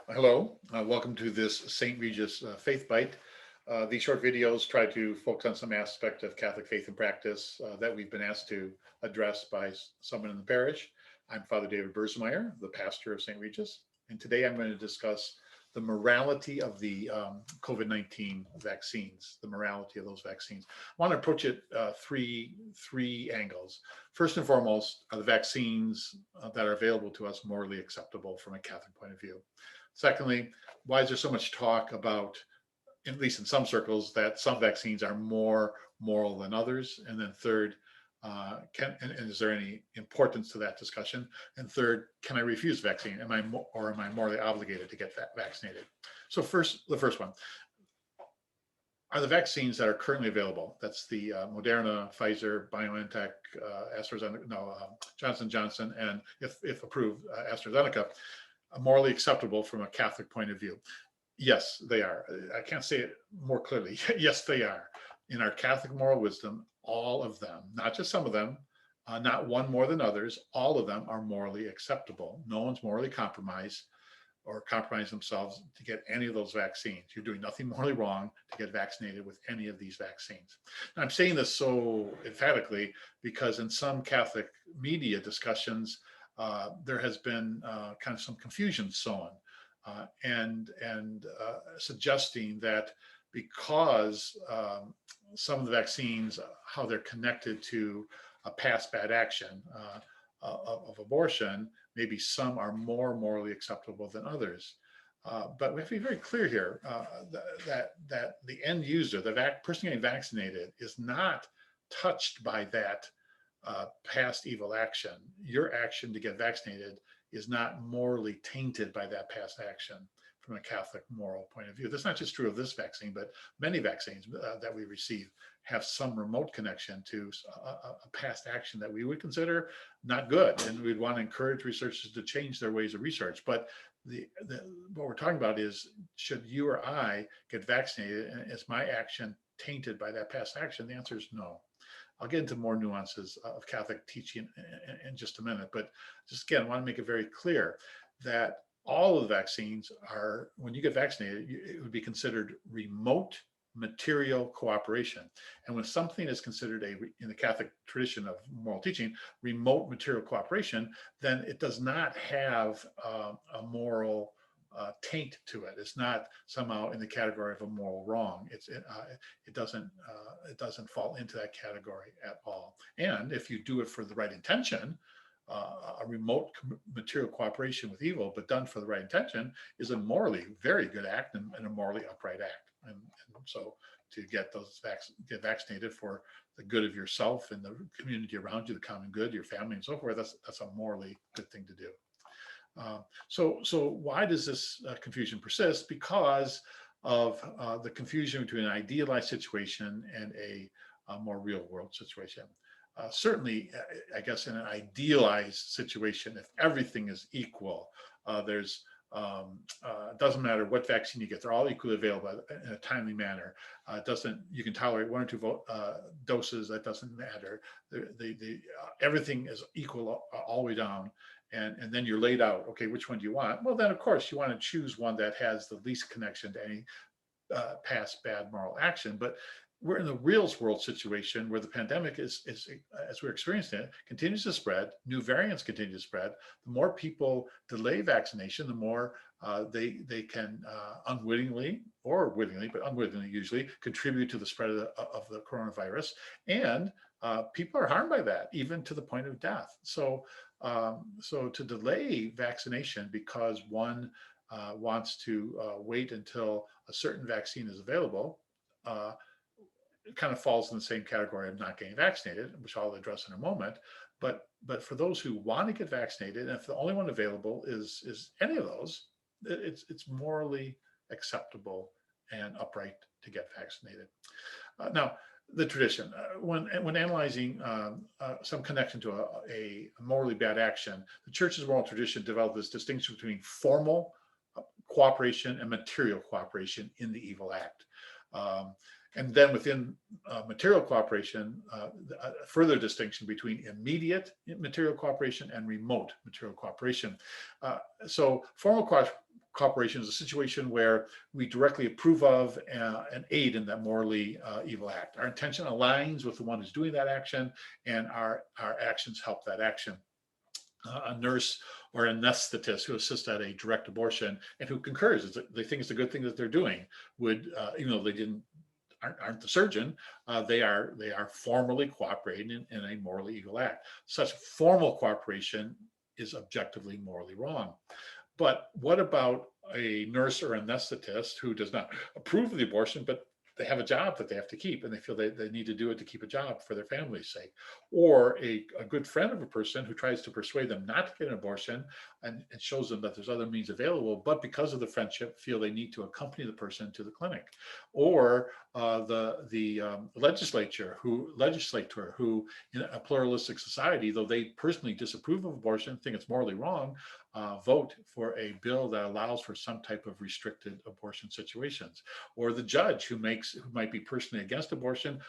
Hello, welcome to this St. Regis Faith Bite. These short videos try to focus on some aspect of Catholic faith and practice that we've been asked to address by someone in the parish. I'm Father David Bersmeyer, the pastor of St. Regis, and today I'm going to discuss the morality of the COVID-19 vaccines, the morality of those vaccines. I want to approach it three angles. First and foremost, are the vaccines that are available to us morally acceptable from a Catholic point of view? Secondly, why is there so much talk about, at least in some circles, that some vaccines are more moral than others? And then third, and is there any importance to that discussion? And third, can I refuse vaccine? Am I morally obligated to get vaccinated? So first, the first one, are the vaccines that are currently available, that's the Moderna, Pfizer, BioNTech, AstraZeneca, no, Johnson Johnson, and if approved, AstraZeneca, morally acceptable from a Catholic point of view? Yes, they are. I can't say it more clearly. Yes, they are. In our Catholic moral wisdom, all of them, not just some of them, not one more than others, all of them are morally acceptable. No one's morally compromised or compromise themselves to get any of those vaccines. You're doing nothing morally wrong to get vaccinated with any of these vaccines. And I'm saying this so emphatically because in some Catholic media discussions, there has been kind of some confusion sown and suggesting that because some of the vaccines, how they're connected to a past bad action of abortion, maybe some are more morally acceptable than others. But we have to be very clear here that the end user, the person getting vaccinated, is not touched by that past evil action. Your action to get vaccinated is not morally tainted by that past action from a Catholic moral point of view. That's not just true of this vaccine, but many vaccines that we receive have some remote connection to a past action that we would consider not good. And we'd want to encourage researchers to change their ways of research. But what we're talking about is, should you or I get vaccinated, and is my action tainted by that past action? The answer is no. I'll get into more nuances of Catholic teaching in just a minute, but just again, I want to make it very clear that all of the vaccines are, when you get vaccinated, it would be considered remote material cooperation. And when something is considered in the Catholic tradition of moral teaching, remote material cooperation, then it does not have a moral taint to it. It's not somehow in the category of a moral wrong. It doesn't fall into that category at all. And if you do it for the right intention, a remote material cooperation with evil, but done for the right intention, is a morally very good act and a morally upright act. And so to get vaccinated for the good of yourself and the community around you, the common good, your family, and so forth, that's a morally good thing to do. So why does this confusion persist? Because of the confusion between an idealized situation and a more real world situation. Certainly, I guess in an idealized situation, if everything is equal, it doesn't matter what vaccine you get; they're all equally available in a timely manner. You can tolerate one or two doses. That doesn't matter. Everything is equal all the way down. And then you're laid out, okay, which one do you want? Well, then, of course, you want to choose one that has the least connection to any past bad moral action. But we're in the real world situation where the pandemic is as we're experiencing it, continues to spread. New variants continue to spread. The more people delay vaccination, the more they can unwittingly or wittingly, but unwittingly usually, contribute to the spread of the coronavirus. And people are harmed by that, even to the point of death. So to delay vaccination because one wants to wait until a certain vaccine is available, it kind of falls in the same category of not getting vaccinated, which I'll address in a moment. But for those who want to get vaccinated, and if the only one available is any of those, it's morally acceptable and upright to get vaccinated. Now, the tradition, when analyzing some connection to a morally bad action, the Church's moral tradition developed this distinction between formal cooperation and material cooperation in the evil act. And then within material cooperation, a further distinction between immediate material cooperation and remote material cooperation. So formal cooperation is a situation where we directly approve of and aid in that morally evil act. Our intention aligns with the one who's doing that action, and our actions help that action. A nurse or an anesthetist who assists at a direct abortion and who concurs, they think it's a good thing that they're doing, would, even though they aren't the surgeon, they are formally cooperating in a morally evil act. Such formal cooperation is objectively morally wrong. But what about a nurse or anesthetist who does not approve of the abortion, but they have a job that they have to keep and they feel they need to do it to keep a job for their family's sake? Or a good friend of a person who tries to persuade them not to get an abortion and shows them that there's other means available, but because of the friendship feel they need to accompany the person to the clinic. Or the legislator who in a pluralistic society, though they personally disapprove of abortion, think it's morally wrong, vote for a bill that allows for some type of restricted abortion situations. Or the judge who might be personally against abortion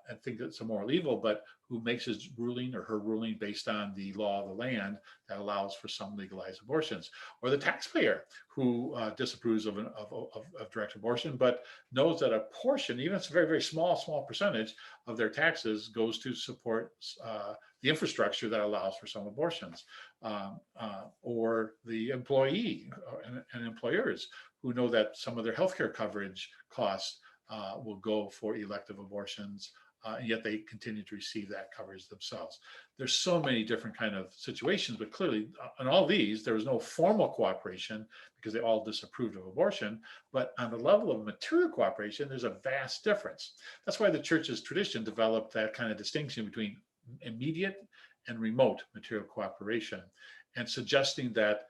and think it's a moral evil, but who makes his ruling or her ruling based on the law of the land that allows for some legalized abortions. Or the taxpayer who disapproves of direct abortion, but knows that a portion, even if it's a very, very small percentage of their taxes, goes to support the infrastructure that allows for some abortions. Or the employee and employers who know that some of their healthcare coverage costs will go for elective abortions, and yet they continue to receive that coverage themselves. There's so many different kind of situations, but clearly on all these, there was no formal cooperation because they all disapproved of abortion. But on the level of material cooperation, there's a vast difference. That's why the church's tradition developed that kind of distinction between immediate and remote material cooperation, and suggesting that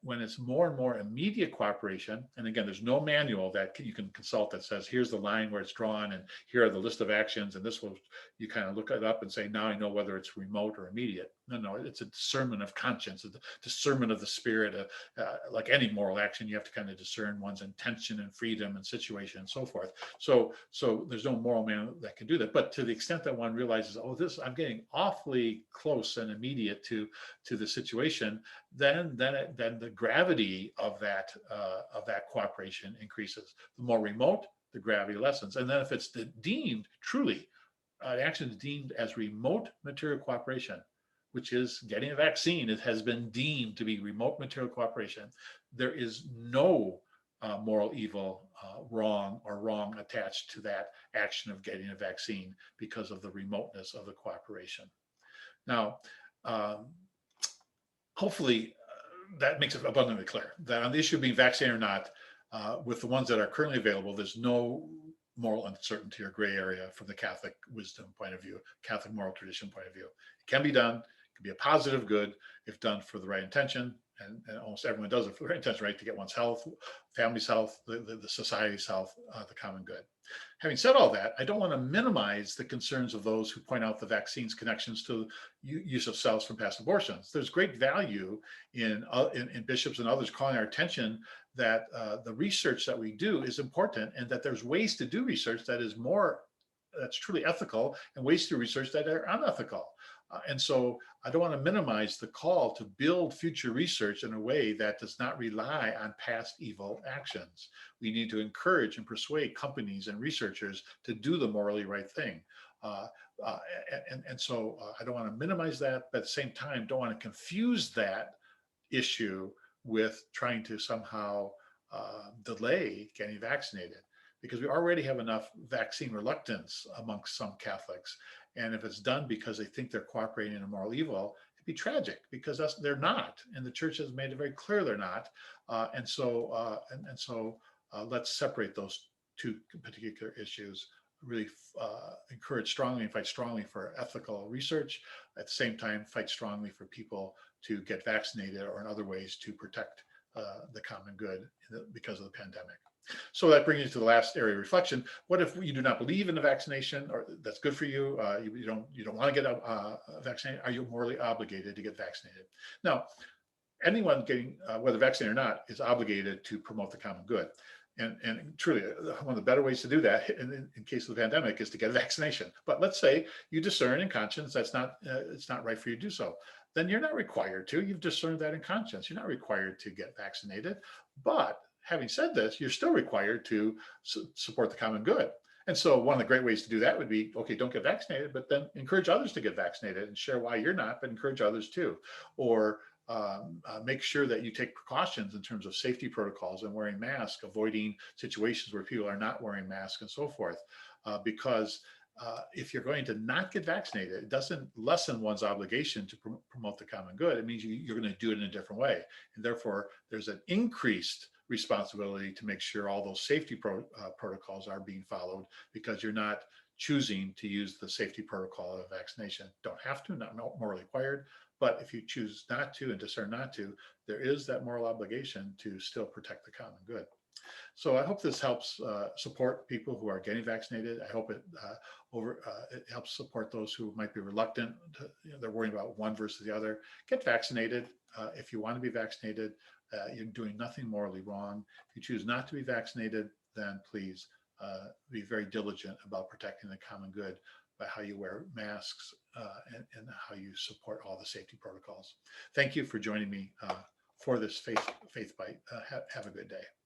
when it's more and more immediate cooperation, and again, there's no manual that you can consult that says, here's the line where it's drawn, and here are the list of actions, and this will, you kind of look it up and say, now I know whether it's remote or immediate. No, it's a discernment of conscience, a discernment of the spirit. Like any moral action, you have to kind of discern one's intention and freedom and situation and so forth. So there's no moral man that can do that. But to the extent that one realizes, oh, I'm getting awfully close and immediate to the situation, then the gravity of that cooperation increases. The more remote, the gravity lessens. And then if it's deemed truly, an action is deemed as remote material cooperation, which is getting a vaccine, it has been deemed to be remote material cooperation. There is no moral evil, wrong attached to that action of getting a vaccine because of the remoteness of the cooperation. Now, hopefully that makes it abundantly clear that on the issue of being vaccinated or not, with the ones that are currently available, there's no moral uncertainty or gray area from the Catholic wisdom point of view, Catholic moral tradition point of view. It can be done. It can be a positive good if done for the right intention, and almost everyone does it for the right intention, right? To get one's health, family's health, the society's health, the common good. Having said all that, I don't want to minimize the concerns of those who point out the vaccine's connections to use of cells from past abortions. There's great value in bishops and others calling our attention that the research that we do is important, and that there's ways to do research that's truly ethical, and ways to do research that are unethical. And so I don't want to minimize the call to build future research in a way that does not rely on past evil actions. We need to encourage and persuade companies and researchers to do the morally right thing. So I don't want to minimize that, but at the same time, don't want to confuse that issue with trying to somehow delay getting vaccinated, because we already have enough vaccine reluctance amongst some Catholics. And if it's done because they think they're cooperating in a moral evil, it'd be tragic, because they're not. And the church has made it very clear they're not. So let's separate those two particular issues, really encourage strongly and fight strongly for ethical research. At the same time, fight strongly for people to get vaccinated or in other ways to protect the common good because of the pandemic. So that brings you to the last area of reflection. What if you do not believe in the vaccination, or that's good for you? You don't want to get vaccinated. Are you morally obligated to get vaccinated? Now, anyone getting whether vaccinated or not is obligated to promote the common good. And truly, one of the better ways to do that in case of the pandemic is to get a vaccination. But let's say you discern in conscience that's not it's not right for you to do so. then you're not required to. You've discerned that in conscience. You're not required to get vaccinated. But having said this, you're still required to support the common good. And so one of the great ways to do that would be, okay, don't get vaccinated, but then encourage others to get vaccinated and share why you're not, but encourage others too. Or make sure that you take precautions in terms of safety protocols and wearing masks, avoiding situations where people are not wearing masks and so forth. Because if you're going to not get vaccinated, it doesn't lessen one's obligation to promote the common good. It means you're going to do it in a different way. And therefore, there's an increased responsibility to make sure all those safety protocols are being followed, because you're not choosing to use the safety protocol of vaccination. Don't have to, not morally required, but if you choose not to and discern not to, there is that moral obligation to still protect the common good. So I hope this helps support people who are getting vaccinated. I hope it helps support those who might be reluctant. They're worrying about one versus the other. Get vaccinated. If you want to be vaccinated, you're doing nothing morally wrong. If you choose not to be vaccinated, then please be very diligent about protecting the common good by how you wear masks and how you support all the safety protocols. Thank you for joining me for this Faith Bite. Have a good day.